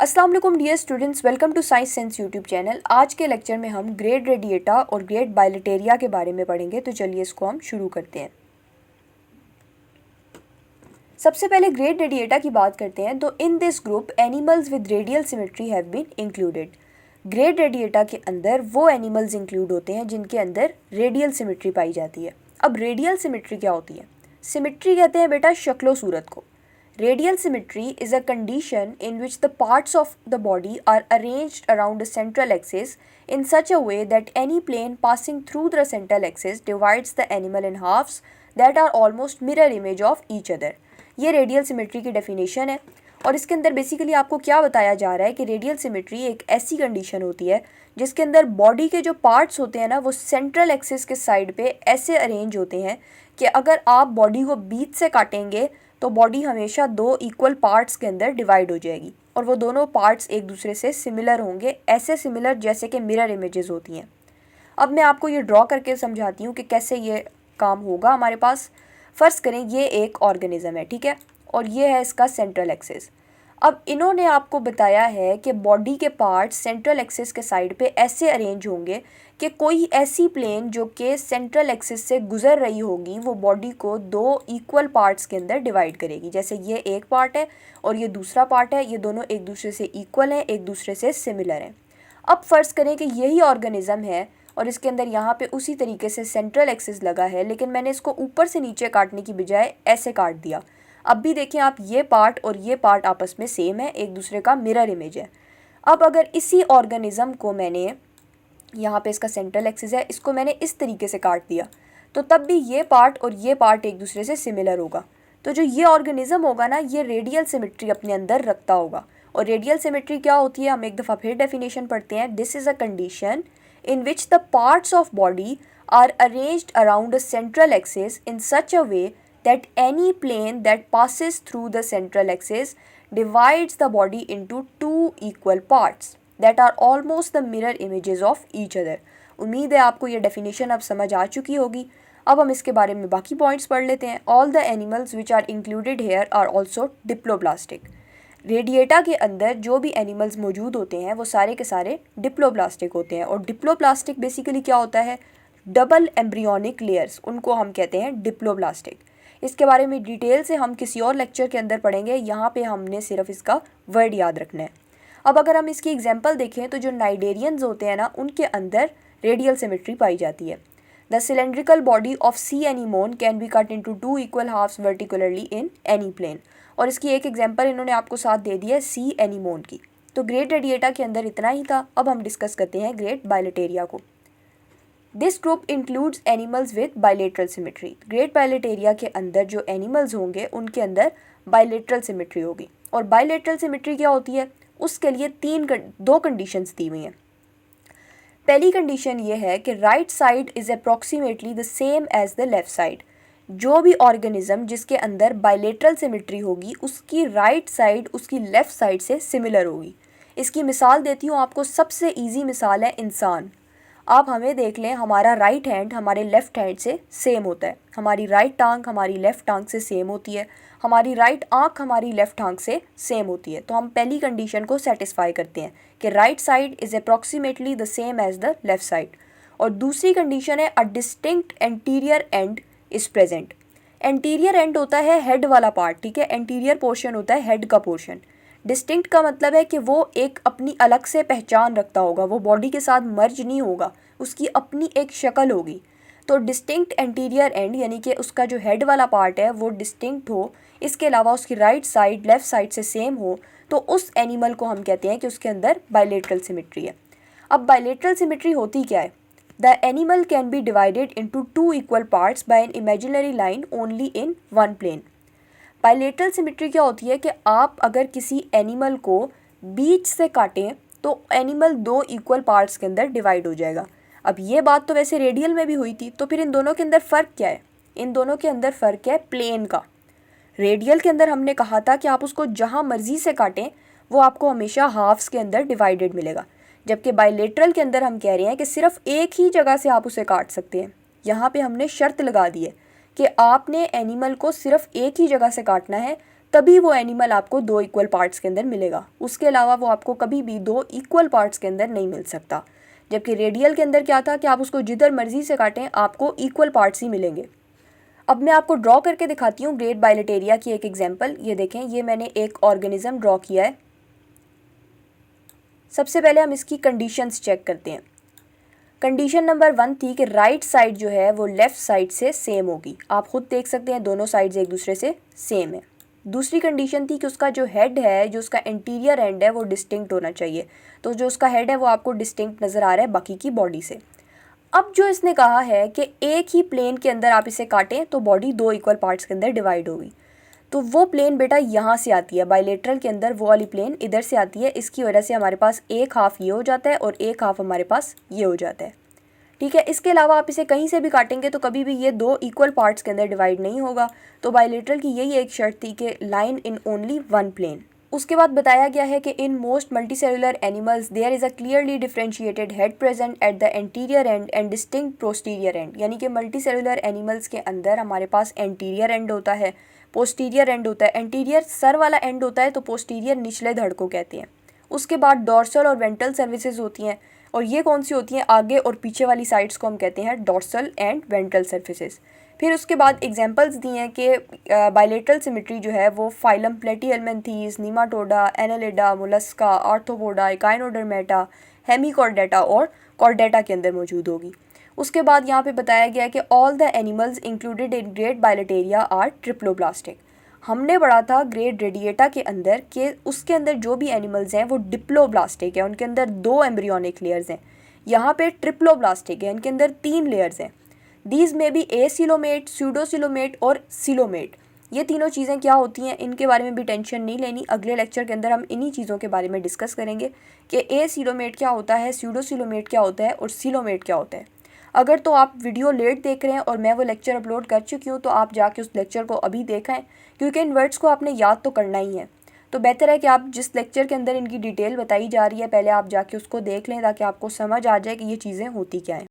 अस्सलाम वालेकुम dear students, welcome to science sense YouTube channel. आज के लेक्चर में हम ग्रेड रेडिएटा और ग्रेड बाइलेटेरिया के बारे में पढ़ेंगे। तो चलिए इसको हम शुरू करते हैं। सबसे पहले ग्रेड रेडिएटा की बात करते हैं। तो in this group animals with radial symmetry have been included. Grade radiata के अंदर वो एनिमल्स इंक्लूड होते हैं जिनके अंदर रेडियल सिमेट्री पाई जाती है। अब रेडियल सिमेट्री क्या होती है? सिमेट्री कहते हैं बेटा शक्लो सूरत को। Radial symmetry is a condition in which the parts of the body are arranged around a central axis in such a way that any plane passing through the central axis divides the animal in halves that are almost mirror image of each other। ये radial symmetry की definition है और इसके अंदर basically आपको क्या बताया जा रहा है कि रेडियल सिमेट्री एक ऐसी कंडीशन होती है जिसके अंदर बॉडी के जो पार्ट्स होते हैं ना वो सेंट्रल एक्सिस के साइड पे ऐसे अरेंज होते हैं कि अगर आप बॉडी को बीच से काटेंगे तो बॉडी हमेशा दो इक्वल पार्ट्स के अंदर डिवाइड हो जाएगी और वो दोनों पार्ट्स एक दूसरे से सिमिलर होंगे, ऐसे सिमिलर जैसे कि मिरर इमेजेस होती हैं। अब मैं आपको ये ड्रॉ करके समझाती हूँ कि कैसे ये काम होगा। हमारे पास फ़र्ज़ करें ये एक ऑर्गेनिज़म है, ठीक है, और ये है इसका सेंट्रल एक्सिस। अब इन्होंने आपको बताया है कि बॉडी के पार्ट्स सेंट्रल एक्सिस के साइड पे ऐसे अरेंज होंगे कि कोई ऐसी प्लेन जो कि सेंट्रल एक्सिस से गुज़र रही होगी वो बॉडी को दो इक्वल पार्ट्स के अंदर डिवाइड करेगी। जैसे ये एक पार्ट है और ये दूसरा पार्ट है, ये दोनों एक दूसरे से इक्वल हैं, एक दूसरे से सिमिलर हैं। अब फ़र्ज़ करें कि यही ऑर्गेनिज़म है और इसके अंदर यहाँ पे उसी तरीके से सेंट्रल एक्सिस लगा है, लेकिन मैंने इसको ऊपर से नीचे काटने की बजाय ऐसे काट दिया। अब भी देखें आप, ये पार्ट और ये पार्ट आपस में सेम है, एक दूसरे का मिरर इमेज है। अब अगर इसी ऑर्गेनिज़म को मैंने यहाँ पे इसका सेंट्रल एक्सिस है, इसको मैंने इस तरीके से काट दिया तो तब भी ये पार्ट और ये पार्ट एक दूसरे से सिमिलर होगा। तो जो ये ऑर्गेनिज़म होगा ना ये रेडियल सिमेट्री अपने अंदर रखता होगा। और रेडियल सिमेट्री क्या होती है, हम एक दफ़ा फिर डेफिनेशन पढ़ते हैं। This is a condition in which the parts of body are arranged around a central axis in such a way that any plane that passes through the central axis divides the body into two equal parts that are almost the mirror images of each other। उम्मीद है आपको ये definition अब समझ आ चुकी होगी। अब हम इसके बारे में बाकी पॉइंट्स पढ़ लेते हैं। All the animals which are included here are also diploblastic। Radiata के अंदर जो भी एनिमल्स मौजूद होते हैं वो सारे के सारे डिप्लोब्लास्टिक होते हैं। और डिप्लोब्लास्टिक बेसिकली क्या होता है, डबल एम्ब्रियोनिक लेयर्स, उनको हम कहते हैं डिप्लोब्लास्टिक। इसके बारे में डिटेल से हम किसी और लेक्चर के अंदर पढ़ेंगे, यहाँ पे हमने सिर्फ इसका वर्ड याद रखना है। अब अगर हम इसकी एग्जांपल देखें तो जो नाइडेरियंस होते हैं ना उनके अंदर रेडियल सिमेट्री पाई जाती है। The cylindrical body of sea anemone can be cut into two equal halves verticularly in any plane. और इसकी एक एग्जांपल इन्होंने आपको साथ दे दी है सी एनीमोन की। तो ग्रेड रेडिएटा के अंदर इतना ही था। अब हम डिस्कस करते हैं ग्रेड बाइलेटेरिया को। This group includes animals with bilateral symmetry. Grade bilateria के अंदर जो एनिमल्स होंगे उनके अंदर बाइलेटरल सिमेट्री होगी। और बाइलेटरल सिमेट्री क्या होती है, उसके लिए दो कंडीशंस दी हुई हैं। पहली कंडीशन ये है कि right side is approximately the same as the left side. जो भी ऑर्गेनिज़म जिसके अंदर बाइलेटरल सिमेट्री होगी उसकी राइट साइड उसकी लेफ़्ट साइड से सिमिलर होगी। इसकी मिसाल देती हूँ आपको। सबसे इजी मिसाल है इंसान। आप हमें देख लें, हमारा राइट हैंड हमारे लेफ़्ट हैंड से सेम होता है, हमारी राइट टांग हमारी लेफ़्ट टांग से सेम होती है, हमारी राइट आँख हमारी लेफ़्ट आँख से सेम होती है। तो हम पहली कंडीशन को सेटिस्फाई करते हैं कि right side is approximately the same as the left side. और दूसरी कंडीशन है a distinct anterior end is present. Anterior end होता है हेड वाला पार्ट, ठीक है, एंटीरियर पोर्शन होता है हेड का पोर्शन। डिस्टिंक्ट का मतलब है कि वो एक अपनी अलग से पहचान रखता होगा, वो बॉडी के साथ मर्ज नहीं होगा, उसकी अपनी एक शक्ल होगी। तो डिस्टिंक्ट एंटीरियर एंड यानी कि उसका जो हेड वाला पार्ट है वो डिस्टिंक्ट हो, इसके अलावा उसकी राइट साइड लेफ़्ट साइड से सेम हो, तो उस एनिमल को हम कहते हैं कि उसके अंदर बाइलेटरल सिमेट्री है। अब बाइलेटरल सिमेट्री होती क्या है? The animal can be divided into two equal parts by an imaginary line only in one plane। Bilateral symmetry क्या होती है कि आप अगर किसी एनिमल को बीच से काटें तो एनिमल दो इक्वल पार्ट्स के अंदर डिवाइड हो जाएगा। अब ये बात तो वैसे रेडियल में भी हुई थी, तो फिर इन दोनों के अंदर फ़र्क क्या है? इन दोनों के अंदर फ़र्क है प्लेन का। रेडियल के अंदर हमने कहा था कि आप उसको जहाँ मर्जी से काटें वो आपको हमेशा हाफ्स के अंदर डिवाइडेड मिलेगा, जबकि बाइलेटरल के अंदर हम कह रहे हैं कि सिर्फ एक ही जगह से आप उसे काट सकते हैं। यहाँ पे हमने शर्त लगा दी है कि आपने एनिमल को सिर्फ एक ही जगह से काटना है तभी वो एनिमल आपको 2 इक्वल पार्ट्स के अंदर मिलेगा। उसके अलावा वो आपको कभी भी 2 इक्वल पार्ट्स के अंदर नहीं मिल सकता। जबकि रेडियल के अंदर क्या था कि आप उसको जिधर मर्जी से काटें आपको इक्वल पार्ट्स ही मिलेंगे। अब मैं आपको ड्रॉ करके दिखाती हूँ ग्रेट बाइलेटेरिया की एक एग्जांपल। ये देखें, ये मैंने एक ऑर्गेनिज्म ड्रॉ किया है। सबसे पहले हम इसकी कंडीशंस चेक करते हैं। कंडीशन नंबर 1 थी कि राइट साइड जो है वो लेफ़्ट साइड से सेम होगी। आप खुद देख सकते हैं दोनों साइड्स एक दूसरे से सेम है। दूसरी कंडीशन थी कि उसका जो हेड है, जो उसका इंटीरियर एंड है, वो डिस्टिंक्ट होना चाहिए। तो जो उसका हेड है वो आपको डिस्टिंक्ट नज़र आ रहा है बाकी की बॉडी से। अब जो इसने कहा है कि एक ही प्लेन के अंदर आप इसे काटें तो बॉडी 2 इक्वल पार्ट्स के अंदर डिवाइड होगी। तो वो प्लेन बेटा यहाँ से आती है, बाइलेटरल के अंदर वो वाली प्लेन इधर से आती है। इसकी वजह से हमारे पास एक हाफ ये हो जाता है और एक हाफ हमारे पास ये हो जाता है। ठीक है, इसके अलावा आप इसे कहीं से भी काटेंगे तो कभी भी ये 2 इक्वल पार्ट्स के अंदर डिवाइड नहीं होगा। तो बाइलेटरल की यही एक शर्त थी कि line in only one plane. उसके बाद बताया गया है कि in most multicellular animals there is a clearly differentiated head present at the anterior end and distinct posterior end. यानी कि मल्टीसेलुलर एनिमल्स के अंदर हमारे पास एंटीरियर एंड होता है, पोस्टीरियर एंड होता है। एंटीरियर सर वाला एंड होता है तो पोस्टीरियर निचले धड़ को कहते हैं। उसके बाद डॉर्सल और वेंट्रल सर्विसेज होती हैं, और ये कौन सी होती हैं? आगे और पीछे वाली साइड्स को हम कहते हैं डॉर्सल एंड वेंट्रल सर्फेसेस। फिर उसके बाद एग्जांपल्स दी हैं कि बायलेटरल सिमेट्री जो है वो phylum platyhelminthes, nematoda, annelida, mollusca, arthropoda, echinodermata, hemichordata और कॉर्डेटा के अंदर मौजूद होगी। उसके बाद यहाँ पे बताया गया है कि all the animals included in great bilateria are triploblastic. हमने पढ़ा था ग्रेट रेडिएटा के अंदर कि उसके अंदर जो भी एनिमल्स हैं वो डिप्लोब्लास्टिक है, उनके अंदर 2 एम्ब्रियोनिक लेयर्स हैं। यहाँ पे ट्रिप्लोब्लास्टिक है, इनके अंदर 3 लेयर्स हैं। दीज में भी एसिलोमेट, स्यूडोसिलोमेट और सिलोमेट। ये तीनों चीज़ें क्या होती हैं इनके बारे में भी टेंशन नहीं लेनी। अगले लेक्चर के अंदर हम इन्हीं चीज़ों के बारे में डिस्कस करेंगे कि एसिलोमेट क्या होता है, स्यूडोसिलोमेट क्या होता है और सिलोमेट क्या होता है। अगर तो आप वीडियो लेट देख रहे हैं और मैं वो लेक्चर अपलोड कर चुकी हूँ तो आप जाके उस लेक्चर को अभी देखें, क्योंकि इन वर्ड्स को आपने याद तो करना ही है। तो बेहतर है कि आप जिस लेक्चर के अंदर इनकी डिटेल बताई जा रही है पहले आप जाके उसको देख लें ताकि आपको समझ आ जाए कि ये चीज़ें होती क्या हैं।